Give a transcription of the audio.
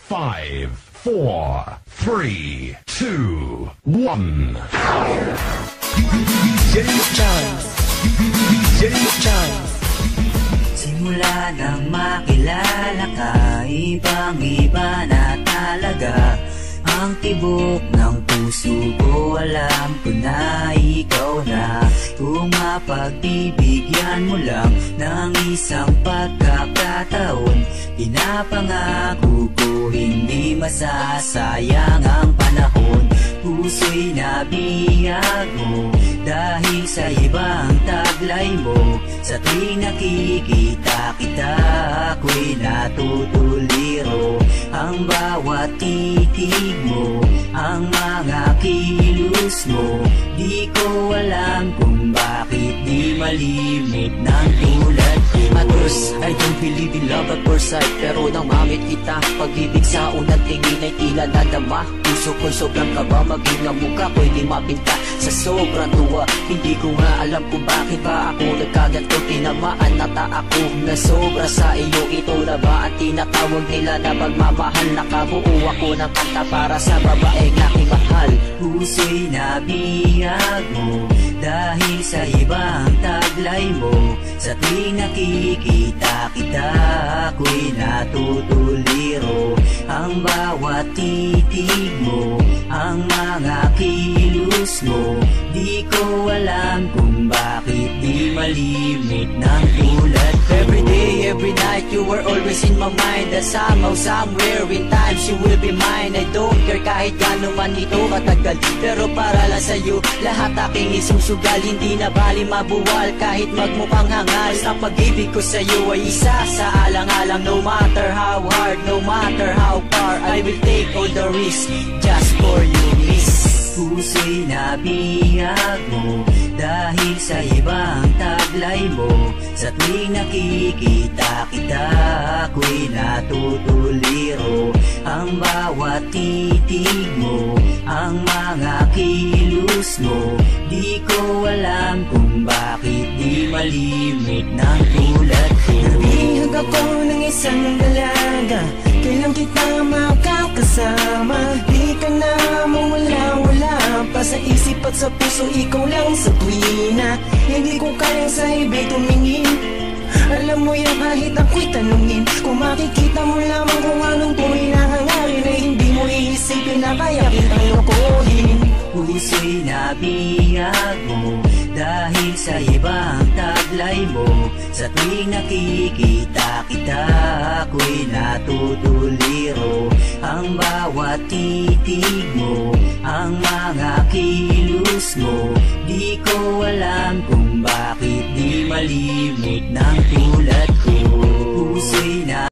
5, 4, 3, 2, 1. Simula nang makilala ka, ibang-iba na talaga ang tibok ng puso ko. Alam ko na ikaw na, kung mapagbibigyan mo lang ng isang pagkakataon. Pinapangako ko hindi masasayang ang panahon. Puso'y nabihag mo dahil sa ibang taglay mo. Sa tuwing nakikita kita, ako'y natutuliro. Ang bawat titig mo, ang mga kilos mo, di ko alam kung bakit di malimit ng tulad ko. Others, I don't believe in love at first sight, pero nang mamit kita, pag-ibig sa unang tingin ay tila nadama. Puso ko'y sobrang kaba, maging ang mukha ko'y di mapinta sa sobrang tuwa. Hindi ko nga alam kung bakit ba ako nagkaganto. Tinamaan nata ako na sobra sa iyo. Ito na ba ang tinatawag nila na pagmamahal? Nakabuo ako ng kanta para sa babaeng aking mahal. Puso'y nabihag mo dahil sa ibang taglay mo. Sa tuwing nakikita kita, ako'y natutuliro. Ang bawat titig mo, ang mga kilos mo, di ko alam kung bakit di malimit ng tulad ko. Every day, every night, you were always in my mind. That somehow, somewhere, in times you will be mine. I don't care kahit gano'n man ito katagal, pero para lang sa'yo, lahat aking isusugal. Hindi na bali mabuwal kahit magmukhang hangal. Sa pag-ibig ko sa'yo ay isa sa alang-alang. No matter how hard, no matter how far, I will take all the risk just for you, miss. Puso'y nabihag mo dahil sa ibang taglay mo. Sa tuwing nakikita kita, ako'y natutuliro. Ang bawat titig mo, ang mga kilos mo, di ko alam kung bakit di malimit ng tulad ko. Nabihag ako ng isang dalaga, kailan kita makakasama. Di ka na mawala-wala pa sa isip at sa puso. Ikaw lang sa tuwina, hindi ko kayang sa ibig tumingin. Alam mo yan kahit ako'y tanungin, kung makikita mo lamang kung anong tunay na hangarin, ay hindi mo iisipin na kaya kitang lokohin. Puso'y nabihag mo dahil sa ibang taglay mo. Sa tuwing nakikita kita, ako'y natutuliro. Ang bawat titig mo, ang mga kilos mo, di ko alam kung bakit di malimit ng tulad ko. Puso'y